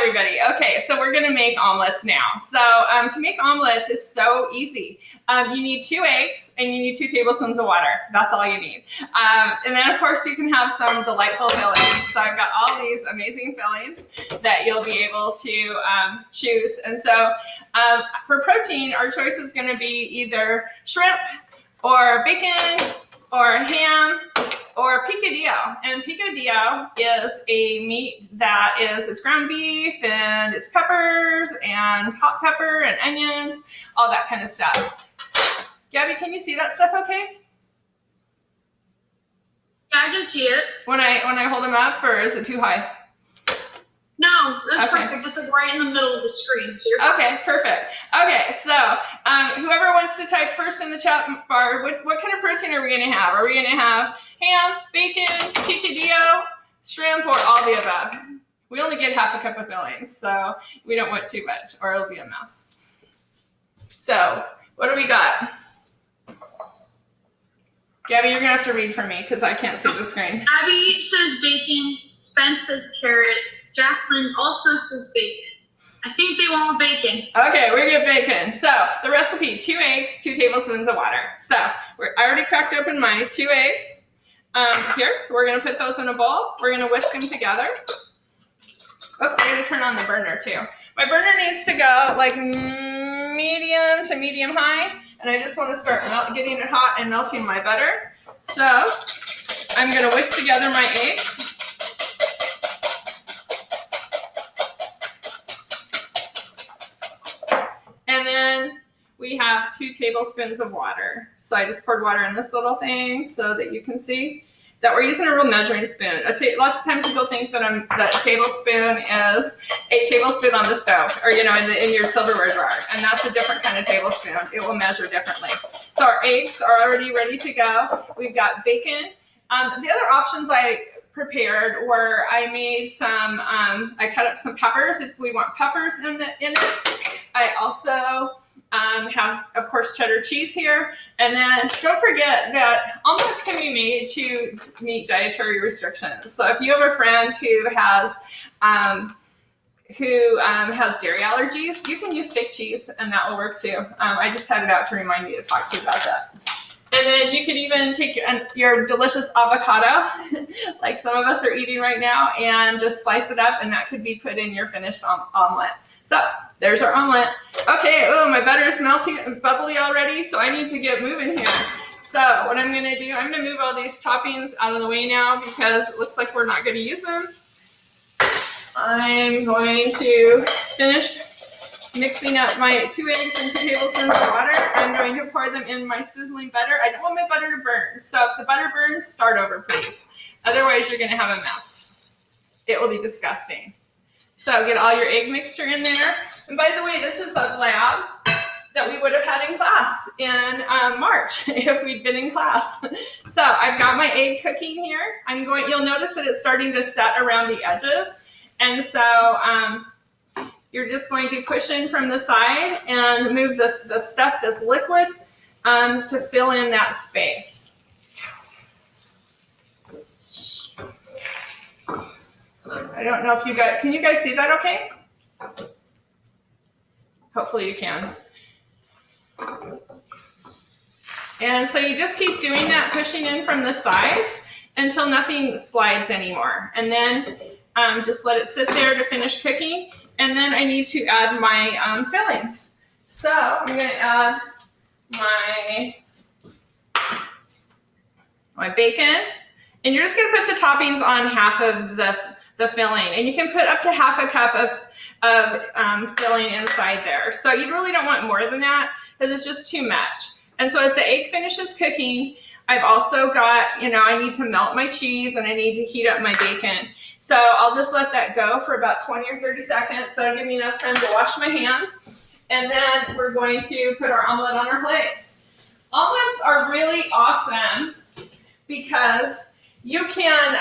everybody. Okay, so we're gonna make omelets now. So to make omelets is so easy. You need 2 eggs and you need 2 tablespoons of water. That's all you need. And then of course you can have some delightful fillings. So I've got all these amazing fillings that you'll be able to choose. And so for protein, our choice is gonna be either shrimp or bacon or ham or picadillo. And picadillo is a meat that it's ground beef and it's peppers and hot pepper and onions, all that kind of stuff. Gabby, can you see that stuff okay? Yeah, I can see it. When I hold them up, or is it too high? No, that's perfect. It's like right in the middle of the screen. So okay, perfect. Okay, so whoever wants to type first in the chat bar, what kind of protein are we going to have? Are we going to have ham, bacon, picadillo, shrimp, or all the above? We only get half a cup of fillings, so we don't want too much, or it'll be a mess. So what do we got? Gabby, you're going to have to read for me because I can't see the screen. Abby says bacon. Spence says carrots. Jacqueline also says bacon. I think they want bacon. Okay, we get bacon. So the recipe, 2 eggs, 2 tablespoons of water. So I already cracked open my 2 eggs here. So we're going to put those in a bowl. We're going to whisk them together. Oops, I got to turn on the burner too. My burner needs to go like medium to medium high. And I just want to start getting it hot and melting my butter. So I'm going to whisk together my eggs. And then we have 2 tablespoons of water. So I just poured water in this little thing so that you can see that we're using a real measuring spoon. Lots of times people think that a tablespoon is a tablespoon on the stove, or in your silverware drawer, and that's a different kind of tablespoon. It will measure differently. So our eggs are already ready to go. We've got bacon. The other options I prepared were I made some. I cut up some peppers if we want peppers in it. I also have, of course, cheddar cheese here. And then don't forget that omelets can be made to meet dietary restrictions. So if you have a friend who has dairy allergies, you can use fake cheese and that will work too. I just had it out to remind me to talk to you about that. And then you can even take your delicious avocado, like some of us are eating right now, and just slice it up, and that could be put in your finished omelet. So there's our omelet. Okay, my butter is melting and bubbly already, so I need to get moving here. So what I'm gonna do, I'm gonna move all these toppings out of the way now because it looks like we're not gonna use them. I'm going to finish mixing up my 2 eggs and 2 tablespoons of water. I'm going to pour them in my sizzling butter. I don't want my butter to burn, so if the butter burns, start over, please. Otherwise, you're gonna have a mess. It will be disgusting. So get all your egg mixture in there. And by the way, this is the lab that we would have had in class in March if we'd been in class. So I've got my egg cooking here. You'll notice that it's starting to set around the edges. And so you're just going to push in from the side and move the stuff that's liquid to fill in that space. I don't know if can you guys see that okay? Hopefully you can. And so you just keep doing that, pushing in from the sides until nothing slides anymore. And then just let it sit there to finish cooking. And then I need to add my fillings. So I'm going to add my bacon. And you're just going to put the toppings on half of the filling. And you can put up to half a cup of filling inside there. So you really don't want more than that because it's just too much. And so as the egg finishes cooking, I've also got, I need to melt my cheese and I need to heat up my bacon. So I'll just let that go for about 20 or 30 seconds. So it'll give me enough time to wash my hands. And then we're going to put our omelet on our plate. Omelets are really awesome because you can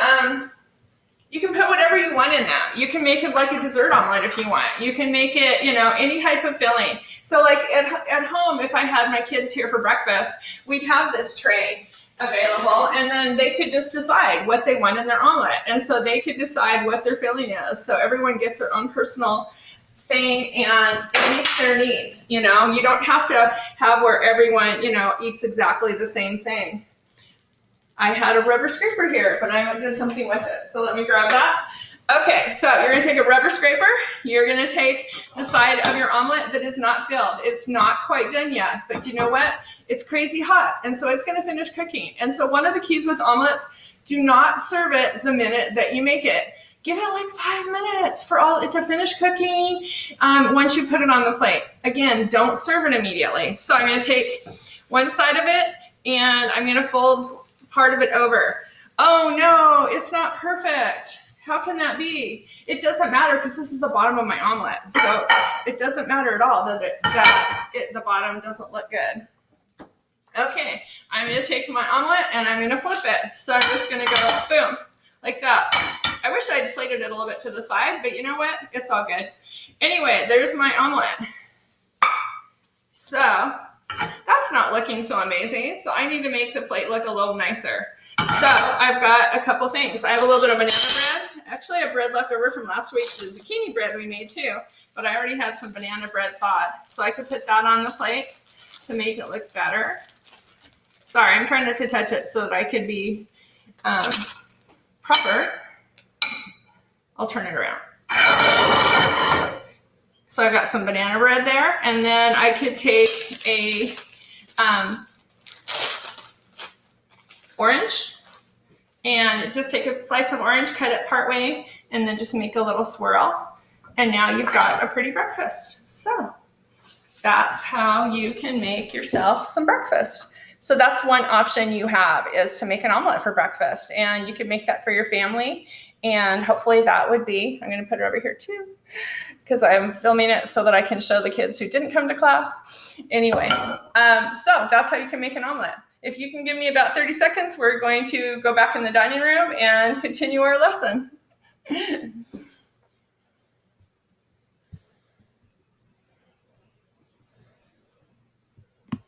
put whatever you want in them. You can make it like a dessert omelet if you want. You can make it, any type of filling. So like at home, if I had my kids here for breakfast, we'd have this tray. available, and then they could just decide what they want in their omelet. And so they could decide what their filling is. So everyone gets their own personal thing and it meets their needs. You know, you don't have to have where everyone, you know, eats exactly the same thing. I had a rubber scraper here, but I did something with it. So let me grab that. Okay, so you're gonna take a rubber scraper. You're gonna take the side of your omelet that is not filled. It's not quite done yet, but you know what? It's crazy hot, and so it's gonna finish cooking. And so one of the keys with omelets, do not serve it the minute that you make it. Give it like 5 minutes for all it to finish cooking once you put it on the plate. Again, don't serve it immediately. So I'm gonna take one side of it, and I'm gonna fold part of it over. Oh no, it's not perfect. How can that be? It doesn't matter because this is the bottom of my omelet. So it doesn't matter at all that the bottom doesn't look good. Okay, I'm gonna take my omelet and I'm gonna flip it. So I'm just gonna go boom, like that. I wish I'd plated it a little bit to the side, but you know what? It's all good. Anyway, there's my omelet. So that's not looking so amazing. So I need to make the plate look a little nicer. So I've got a couple things. I have a little bit of banana bread. Actually, I have bread left over from last week, the zucchini bread we made too, but I already had some banana bread thawed. So I could put that on the plate to make it look better. Sorry, I'm trying not to touch it so that I could be proper. I'll turn it around. So I've got some banana bread there, and then I could take a orange and just take a slice of orange, cut it part way, and then just make a little swirl. And now you've got a pretty breakfast. So that's how you can make yourself some breakfast. So that's one option you have, is to make an omelet for breakfast. And you can make that for your family. And hopefully that would be, I'm going to put it over here too, because I'm filming it so that I can show the kids who didn't come to class. Anyway, so that's how you can make an omelet. If you can give me about 30 seconds, we're going to go back in the dining room and continue our lesson.